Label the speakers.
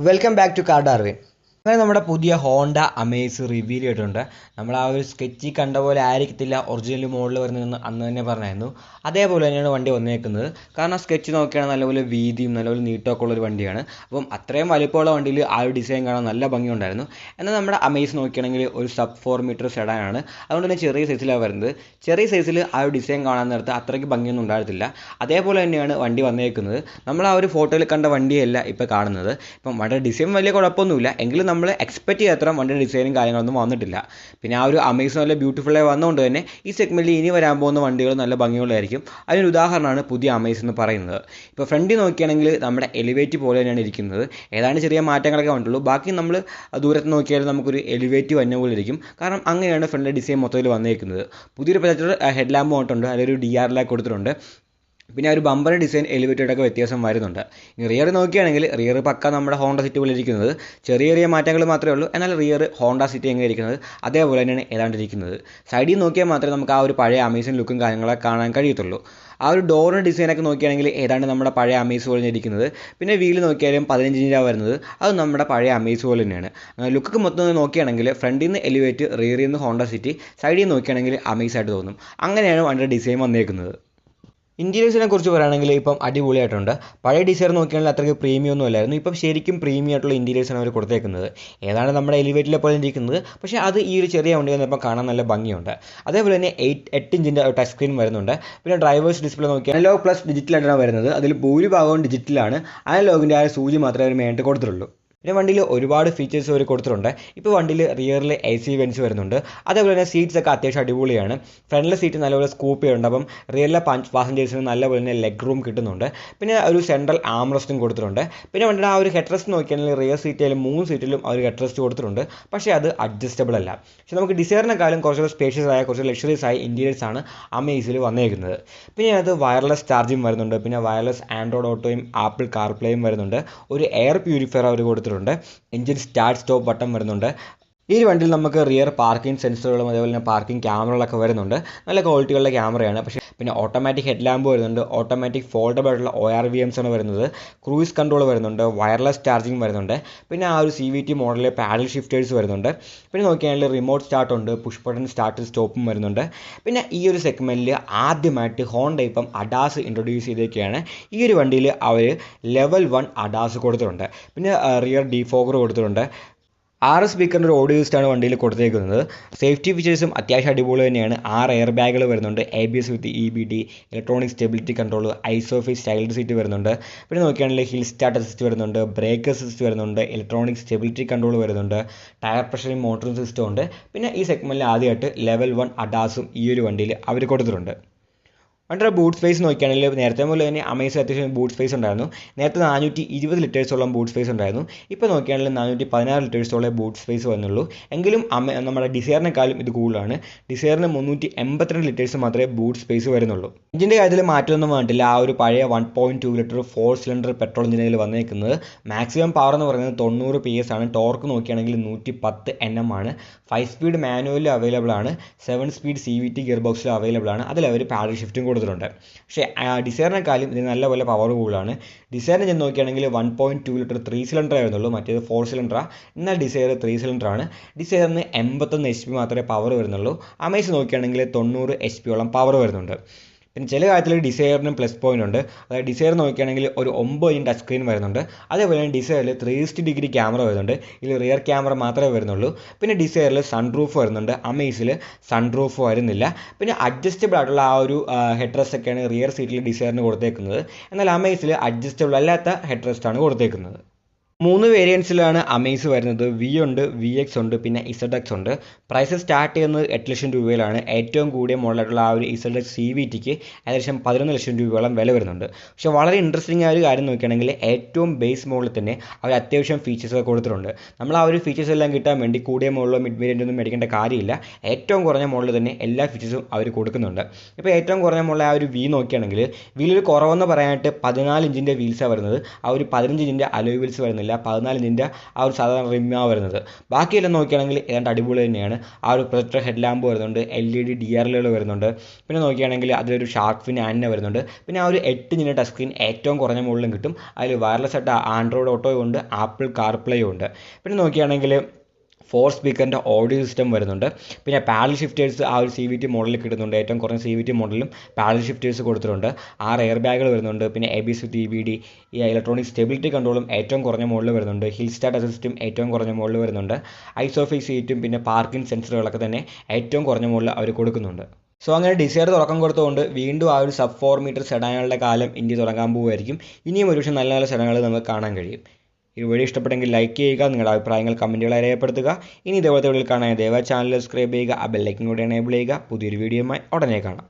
Speaker 1: Welcome back to car Darwin. അങ്ങനെ നമ്മുടെ പുതിയ ഹോണ്ട അമേസ് റിവീൽ ചെയ്തിട്ടുണ്ട്. നമ്മൾ ആ ഒരു സ്കെച്ചിൽ കണ്ട പോലെ ആയിരിക്കത്തില്ല ഒറിജിനൽ മോഡൽ വരുന്നതെന്ന് അന്ന് തന്നെ പറഞ്ഞായിരുന്നു. അതേപോലെ തന്നെയാണ് വണ്ടി വന്നേക്കുന്നത്. കാരണം സ്കെച്ച് നോക്കിയാണെങ്കിൽ നല്ലപോലെ വീതിയും നല്ലപോലെ നീട്ടമൊക്കെ ഉള്ളൊരു വണ്ടിയാണ്. അപ്പം അത്രയും വലിപ്പമുള്ള വണ്ടിയിൽ ആ ഒരു ഡിസൈൻ കാണാൻ നല്ല ഭംഗിയുണ്ടായിരുന്നു. എന്നാൽ നമ്മുടെ അമേസ് നോക്കുകയാണെങ്കിൽ ഒരു സബ് 4 മീറ്റർ സെഡാനാണ്. അതുകൊണ്ട് തന്നെ ചെറിയ സൈസിലാണ് വരുന്നത്. ചെറിയ സൈസിൽ ആ ഒരു ഡിസൈൻ കാണാൻ നേരത്ത് അത്രയ്ക്ക് ഭംഗിയൊന്നും ഉണ്ടായിരുന്നില്ല. അതേപോലെ തന്നെയാണ് വണ്ടി വന്നേക്കുന്നത്. നമ്മൾ ആ ഒരു ഫോട്ടോയിൽ കണ്ട വണ്ടിയല്ല ഇപ്പോൾ കാണുന്നത്. ഇപ്പം വണ്ടിയുടെ ഡിസൈൻ വലിയ കുഴപ്പമൊന്നുമില്ല, എങ്കിലും നമ്മൾ എക്സ്പെക്ട് ചെയ്യാത്ത വണ്ടിയുടെ ഡിസൈനും കാര്യങ്ങളൊന്നും വന്നിട്ടില്ല. പിന്നെ ആ ഒരു അമേസ് നല്ല ബ്യൂട്ടിഫുള്ളായി വന്നതുകൊണ്ട് തന്നെ ഈ സെഗ്മെൻറ്റിൽ ഇനി വരാൻ പോകുന്ന വണ്ടികൾ നല്ല ഭംഗിയുള്ളതായിരിക്കും. അതിനൊരു ഉദാഹരണമാണ് പുതിയ അമേസ് എന്ന് പറയുന്നത്. ഇപ്പോൾ ഫ്രണ്ടിൽ നോക്കുകയാണെങ്കിൽ നമ്മുടെ എലിവേറ്റ് പോലെ തന്നെയാണ് ഇരിക്കുന്നത്. ഏതാണ്ട് ചെറിയ മാറ്റങ്ങളൊക്കെ വന്നിട്ടുള്ളൂ. ബാക്കി നമ്മൾ ദൂരത്ത് നോക്കിയാൽ നമുക്കൊരു എലിവേറ്റ് വന്ന പോലെ ഇരിക്കും. കാരണം അങ്ങനെയാണ് ഫ്രണ്ടിലെ ഡിസൈൻ മൊത്തത്തിൽ വന്നേക്കുന്നത്. പുതിയൊരു പ്രൊജക്ടർ ഹെഡ് ലാമ്പ് വന്നിട്ടുണ്ട്, അതിലൊരു DRL കൊടുത്തിട്ടുണ്ട്. പിന്നെ ഒരു ബമ്പർ ഡിസൈൻ എലിവേറ്റഡൊക്കെ വ്യത്യാസം വരുന്നുണ്ട്. ഇനി റിയർ നോക്കുകയാണെങ്കിൽ റിയർ പക്ക നമ്മുടെ ഹോണ്ട സിറ്റി പോലെ ഇരിക്കുന്നത്. ചെറിയ ചെറിയ മാറ്റങ്ങൾ മാത്രമേ ഉള്ളൂ. എന്നാൽ റിയർ ഹോണ്ട സിറ്റി എങ്ങനെ ഇരിക്കുന്നത് അതേപോലെ തന്നെയാണ് ഏതാണ്ടിരിക്കുന്നത്. സൈഡിൽ നോക്കിയാൽ മാത്രമേ നമുക്ക് ആ ഒരു പഴയ അമേസിൻ ലുക്കും കാര്യങ്ങളൊക്കെ കാണാൻ കഴിയത്തുള്ളൂ. ആ ഒരു ഡോറിൻ്റെ ഡിസൈനൊക്കെ നോക്കുകയാണെങ്കിൽ ഏതാണ്ട് നമ്മുടെ പഴയ അമേസ് പോലെ ഇരിക്കുന്നത്. പിന്നെ വീല് നോക്കിയാലും 15 ഇഞ്ചാണ് വരുന്നത്. അത് നമ്മുടെ പഴയ അമേസ് പോലെ തന്നെയാണ്. ലുക്കൊക്കെ മൊത്തം നോക്കുകയാണെങ്കിൽ ഫ്രണ്ടിൽ നിന്ന് എലിവേറ്റ്, റിയറിൽ നിന്ന് ഹോണ്ട സിറ്റി, സൈഡിൽ നിന്ന് നോക്കുകയാണെങ്കിൽ അമേസ് ആയിട്ട് തോന്നും. അങ്ങനെയാണ് വണ്ടിയുടെ ഡിസൈൻ വന്നേക്കുന്നത്. ഇൻറ്റീരിയേഴ്സിനെ കുറിച്ച് പറയുകയാണെങ്കിൽ ഇപ്പം അടിപൊളിയായിട്ടുണ്ട്. പഴയ ഡിസൈൻ നോക്കിയാണെങ്കിൽ അത്രയ്ക്ക് പ്രീമിയം ഒന്നും അല്ലായിരുന്നു. ഇപ്പം ശരിക്കും പ്രീമിയം ആയിട്ടുള്ള ഇൻറ്റീരിയേഴ്സാണ് അവർ കൊടുത്തേക്കുന്നത്. ഏതാണ് നമ്മുടെ എലിവേറ്റിലെ പോലെ ഇരിക്കുന്നത്, പക്ഷേ അത് ഈ ഒരു ചെറിയ വണ്ടി വന്നപ്പോൾ കാണാൻ നല്ല ഭംഗിയുണ്ട്. അതേപോലെ തന്നെ 8 ഇഞ്ചിൻ്റെ ടച്ച് സ്ക്രീൻ വരുന്നുണ്ട്. പിന്നെ ഡ്രൈവേഴ്സ് ഡിസ്പ്ലേ നോക്കിയാൽ അനലോഗ് പ്ലസ് ഡിജിറ്റലായിട്ടാണ് വരുന്നത്. അതിൽ ഭൂരിഭാഗവും ഡിജിറ്റലാണ്. അനലോഗിൻ്റെ ആ സൂചി മാത്രമേ അവർ മെയിനായിട്ട് കൊടുത്തിട്ടുള്ളൂ. പിന്നെ വണ്ടിയിൽ ഒരുപാട് ഫീച്ചേഴ്സ് അവർ കൊടുത്തിട്ടുണ്ട്. ഇപ്പോൾ വണ്ടിയിൽ റിയറിൽ AC വെൻസ് വരുന്നുണ്ട്. അതേപോലെ തന്നെ സീറ്റ്സ് ഒക്കെ അത്യാവശ്യം അടിപൊളിയാണ്. ഫ്രണ്ടിലെ സീറ്റ് നല്ലപോലെ സ്കൂപ്പ് ചെയ്യുന്നുണ്ട്. അപ്പം റിയറിലെ പാസഞ്ചേഴ്സിന് നല്ലപോലെ തന്നെ ലെഗ് റൂം കിട്ടുന്നുണ്ട്. പിന്നെ ഒരു സെൻട്രൽ ആംറെസ്റ്റും കൊടുത്തിട്ടുണ്ട്. പിന്നെ വണ്ടിയുടെ ആ ഒരു ഹെഡ് റെസ്റ്റ് നോക്കിയാണെങ്കിൽ റിയർ സീറ്റിലും 3 സീറ്റിലും ആ ഒരു ഹെഡ് റെസ്റ്റ് കൊടുത്തിട്ടുണ്ട്. പക്ഷേ അത് അഡ്ജസ്റ്റബിൾ അല്ല. പക്ഷേ നമുക്ക് ഡിസൈറിനെക്കാളും കുറച്ചുകൂടെ സ്പേഷ്യസ് ആയ കുറച്ച് ലക്ഷറീസ് ആയ ഇൻറ്റീരിയേഴ്സ് ആണ് അമേസിൽ വന്നേക്കുന്നത്. പിന്നെ അത് വയർലെസ് ചാർജിങ് വരുന്നുണ്ട്. പിന്നെ വയർലെസ് ആൻഡ്രോയിഡ് ഓട്ടോയും ആപ്പിൾ കാർപ്ലേയും വരുന്നുണ്ട്. ഒരു എയർ പ്യൂരിഫയർ അവർ കൊടുത്തിട്ടുണ്ട്. എഞ്ചിൻ സ്റ്റാർട്ട് സ്റ്റോപ്പ് ബട്ടൺ വരുന്നുണ്ട്. ഈ ഒരു വണ്ടിയിൽ നമുക്ക് റിയർ പാർക്കിംഗ് സെൻസറുകളും അതേപോലെ തന്നെ പാർക്കിംഗ് ക്യാമറകളൊക്കെ വരുന്നുണ്ട്. നല്ല ക്വാളിറ്റിയുള്ള ക്യാമറയാണ്. പക്ഷേ പിന്നെ ഓട്ടോമാറ്റിക് ഹെഡ് ലാമ്പ് വരുന്നുണ്ട്. ഓട്ടോമാറ്റിക് ഫോൾഡബിൾ ആയിട്ടുള്ള ORVMs ആണ് വരുന്നത്. ക്രൂയിസ് കൺട്രോൾ വരുന്നുണ്ട്. വയർലെസ് ചാർജിങ് വരുന്നുണ്ട്. പിന്നെ ആ ഒരു CVT മോഡലിൽ പാഡൽ ഷിഫ്റ്റേഴ്സ് വരുന്നുണ്ട്. പിന്നെ നോക്കിയാണെങ്കിൽ റിമോട്ട് സ്റ്റാർട്ട് ഉണ്ട്. പുഷ് ബട്ടൺ സ്റ്റാർട്ട് സ്റ്റോപ്പും വരുന്നുണ്ട്. പിന്നെ ഈ ഒരു സെഗ്മെൻറ്റിൽ ആദ്യമായിട്ട് ഹോണ്ട ഇപ്പം അഡാസ് ഇൻട്രൊഡ്യൂസ് ചെയ്തേക്കുകയാണ്. ഈ ഒരു വണ്ടിയിൽ അവർ ലെവൽ 1 അഡാസ് കൊടുത്തിട്ടുണ്ട്. പിന്നെ റിയർ ഡീഫോഗർ കൊടുത്തിട്ടുണ്ട്. 6 സ്പീക്കറിൻ്റെ ഒരു ഓഡിയോ സിസ്റ്റമാണ് വണ്ടിയിൽ കൊടുത്തേക്കുന്നത്. സേഫ്റ്റി ഫീച്ചേഴ്സും അത്യാവശ്യം അടിപൊളി തന്നെയാണ്. 6 എയർ ബാഗുകൾ വരുന്നുണ്ട്. ABS വിത്ത് EBD, electronic stability control, Isofix child seat വരുന്നുണ്ട്. പിന്നെ നോക്കുകയാണെങ്കിൽ ഹിൽ സ്റ്റാർട്ട് അസിസ്റ്റ് വരുന്നുണ്ട്. ബ്രേക്ക് അസിസ്റ്റ് വരുന്നുണ്ട്. ഇലക്ട്രോണിക് സ്റ്റെബിലിറ്റി കൺട്രോൾ വരുന്നുണ്ട്. ടയർ പ്രഷറിംഗ് മോട്ടറിംഗ് സിസ്റ്റം ഉണ്ട്. പിന്നെ ഈ സെഗ്മെൻറ്റിൽ ആദ്യമായിട്ട് ലെവൽ 1 അഡാസും ഈ ഒരു വണ്ടിയിൽ അവർ കൊടുത്തിട്ടുണ്ട്. വണ്ടിയുടെ ബൂട്ട് സ്പേസ് നോക്കുകയാണെങ്കിൽ നേരത്തെ മുതൽ തന്നെ അമേസ് അത്യാവശ്യം ബൂട്ട് സ്പേസ് ഉണ്ടായിരുന്നു. നേരത്തെ 420 ലിറ്റേഴ്സോളം ബൂട്ട് സ്പേസ് ഉണ്ടായിരുന്നു. ഇപ്പോൾ നോക്കുകയാണെങ്കിൽ 416 ലിറ്റേഴ്സോളം ബൂട്ട് സ്പേസ് വന്നുള്ളൂ. എങ്കിലും നമ്മുടെ ഡിസൈറിനെക്കാളും ഇത് കൂടുതലാണ്. ഡിസൈറിന് 382 ലിറ്റേഴ്സ് മാത്രമേ ബൂട്ട് സ്പേസ് വരുന്നുള്ളൂ. എഞ്ചിൻ്റെ കാര്യത്തിൽ മാറ്റമൊന്നും വന്നിട്ടില്ല. ആ ഒരു പഴയ 1.2 ലിറ്റർ 4 സിലിണ്ടർ പെട്രോൾ എഞ്ചിനിൽ വന്നേക്കുന്നത്. മാക്സിമം പവർ എന്ന് പറയുന്നത് 90 PS ആണ്. ടോർക്ക് നോക്കുകയാണെങ്കിൽ 110 Nm ആണ്. 5 സ്പീഡ് മാനുവലിൽ അവൈലബിൾ ആണ്. 7 സ്പീഡ് CVT ഗിയർ ബോക്സിൽ അവൈലബിൾ ആണ്. അതിൽ അവർ പാഡൽ ഷിഫ്റ്റും കൊടുത്തിട്ടുണ്ട്. പക്ഷേ ഡിസൈറിനെക്കാളും ഇത് നല്ലപോലെ പവർ കൂടുതലാണ്. ഡിസൈറിന് ചെന്ന് നോക്കുകയാണെങ്കിൽ 1.2 ലിറ്റർ 3 സിലിണ്ടർ ആയിരുന്നുള്ളൂ. മറ്റേത് 4 സിലിണ്ടറാണ്. എന്നാൽ ഡിസൈർ 3 സിലിണ്ടറാണ്. ഡിസൈറിന് 81 HP മാത്രമേ പവർ വരുന്നുള്ളൂ. അമേസ് നോക്കുകയാണെങ്കിൽ 90 HP പവർ വരുന്നുണ്ട്. പിന്നെ ചില കാര്യത്തിൽ ഡിസൈറിനും പ്ലസ് പോയിൻ്റ് ഉണ്ട്. അതായത് ഡിസൈർ നോക്കുകയാണെങ്കിൽ ഒരു 9 ഇഞ്ച് ടച്ച് സ്ക്രീൻ വരുന്നുണ്ട്. അതേപോലെ തന്നെ ഡിസൈറിൽ 360 ഡിഗ്രി ക്യാമറ വരുന്നുണ്ട്. ഇതിൽ റിയർ ക്യാമറ മാത്രമേ വരുന്നുള്ളൂ. പിന്നെ ഡിസൈറിൽ സൺറൂഫ് വരുന്നുണ്ട്. അമേസിൽ സൺറൂഫ് വരുന്നില്ല. പിന്നെ അഡ്ജസ്റ്റബിൾ ആയിട്ടുള്ള ആ ഒരു ഹെഡ് റെസ്റ്റ് ഒക്കെയാണ് റിയർ സീറ്റിൽ ഡിസൈറിന് കൊടുത്തേക്കുന്നത്. എന്നാൽ അമേസിൽ അഡ്ജസ്റ്റബിൾ അല്ലാത്ത ഹെഡ് റെസ്റ്റാണ് കൊടുത്തേക്കുന്നത്. 3 വേരിയൻസിലാണ് അമേസ് വരുന്നത്. V ഉണ്ട്, VX ഉണ്ട്, പിന്നെ ZX ഉണ്ട്. പ്രൈസ് സ്റ്റാർട്ട് ചെയ്യുന്നത് 8 ലക്ഷം രൂപയിലാണ്. ഏറ്റവും കൂടിയ മോഡലായിട്ടുള്ള ആ ഒരു ZX CVTക്ക് ഏകദേശം 11 ലക്ഷം രൂപയോളം വില വരുന്നുണ്ട്. പക്ഷേ വളരെ ഇൻട്രസ്റ്റിംഗ് ആയ ഒരു കാര്യം നോക്കുകയാണെങ്കിൽ ഏറ്റവും ബേസ് മോഡലിൽ തന്നെ അവർ അത്യാവശ്യം ഫീച്ചേഴ്സൊക്കെ കൊടുത്തിട്ടുണ്ട്. നമ്മൾ ആ ഒരു ഫീച്ചേഴ്സ് എല്ലാം കിട്ടാൻ വേണ്ടി കൂടിയ മോഡലോ മിഡ് വേരിയൻ്റ് ഒന്നും മേടിക്കേണ്ട കാര്യമില്ല. ഏറ്റവും കുറഞ്ഞ മോഡലിൽ തന്നെ എല്ലാ ഫീച്ചേഴ്സും അവർ കൊടുക്കുന്നുണ്ട്. ഇപ്പോൾ ഏറ്റവും കുറഞ്ഞ മോഡൽ ആ ഒരു V നോക്കുകയാണെങ്കിൽ വീലൊരു കുറവെന്ന് പറയാനായിട്ട് 14 ഇഞ്ചിൻ്റെ വീൽസാണ് വരുന്നത്. ആ ഒരു 15 ഇഞ്ചിൻ്റെ അലോയ് വീൽസ് വരുന്നില്ല. വരുന്നില്ല, 14 ഇഞ്ചിൻ്റെ ആ ഒരു സാധാരണ റിമ്മാണ് വരുന്നത്. ബാക്കിയെല്ലാം നോക്കുകയാണെങ്കിൽ ഏതാണ്ട് അടിപൊളി തന്നെയാണ്. ആ ഒരു പ്രൊജക്ടർ ഹെഡ് ലാമ്പ് വരുന്നുണ്ട്, LED DRLകൾ വരുന്നുണ്ട്. പിന്നെ നോക്കുകയാണെങ്കിൽ അതിലൊരു ഷാർക്ക് ഫിൻ ആൻറ്റ വരുന്നുണ്ട്. പിന്നെ ആ ഒരു 8 ഇഞ്ചിൻ്റെ ടച്ച് സ്ക്രീൻ ഏറ്റവും കുറഞ്ഞ മോഡലും കിട്ടും. അതിൽ വയർലെസ് ആയിട്ട് ആൻഡ്രോയിഡ് ഓട്ടോയും ഉണ്ട്, ആപ്പിൾ കാർപ്ലേയും ഉണ്ട്. പിന്നെ നോക്കുകയാണെങ്കിൽ 4 സ്പീക്കറിൻ്റെ ഓഡിയോ സിസ്റ്റം വരുന്നുണ്ട്. പിന്നെ പാഡൽ ഷിഫ്റ്റേഴ്സ് ആ ഒരു CVT മോഡലിൽ കിട്ടുന്നുണ്ട്. ഏറ്റവും കുറഞ്ഞ CVT മോഡലും പാഡൽ ഷിഫ്റ്റേഴ്സ് കൊടുത്തിട്ടുണ്ട്. 6 എയർ ബാഗുകൾ വരുന്നുണ്ട്. പിന്നെ ABS with EBD, ഈ ഇലക്ട്രോണിക് സ്റ്റെബിലിറ്റി കൺട്രോളും ഏറ്റവും കുറഞ്ഞ മോഡൽ വരുന്നുണ്ട്. ഹിൽ സ്റ്റാർട്ട് അസിസ്റ്റും ഏറ്റവും കുറഞ്ഞ മോഡൽ വരുന്നുണ്ട്. ഐസോഫിക് സീറ്റും പിന്നെ പാർക്കിംഗ് സെൻസറുകളൊക്കെ തന്നെ ഏറ്റവും കുറഞ്ഞ മോഡൽ അവർ കൊടുക്കുന്നുണ്ട്. സോ അങ്ങനെ ഡിസൈർ തുറക്കം കൊടുത്തുകൊണ്ട് വീണ്ടും ആ ഒരു സബ് 4 മീറ്റർ സെഡാനുകളുടെ കാലം ഇന്ത്യ തുടങ്ങാൻ പോകുമായിരിക്കും. ഇനിയും ഒരു പക്ഷേ നല്ല നല്ല സെഡാനുകൾ നമുക്ക് കാണാൻ കഴിയും. ഈ വീഡിയോ ഇഷ്ടപ്പെട്ടെങ്കിൽ ലൈക്ക് ചെയ്യുക, നിങ്ങളുടെ അഭിപ്രായങ്ങൾ കമൻറ്റുകളായി രേഖപ്പെടുത്തുക. ഇനി ഇതേപോലത്തെ വീഡിയോയിൽ കാണാൻ ദയവായി ചാനൽ സബ്സ്ക്രൈബ് ചെയ്യുക, ആ ബെല്ലൈക്കൻ കൂടെ എനേബിൾ ചെയ്യുക. പുതിയൊരു വീഡിയോയുമായി ഉടനെ കാണാം.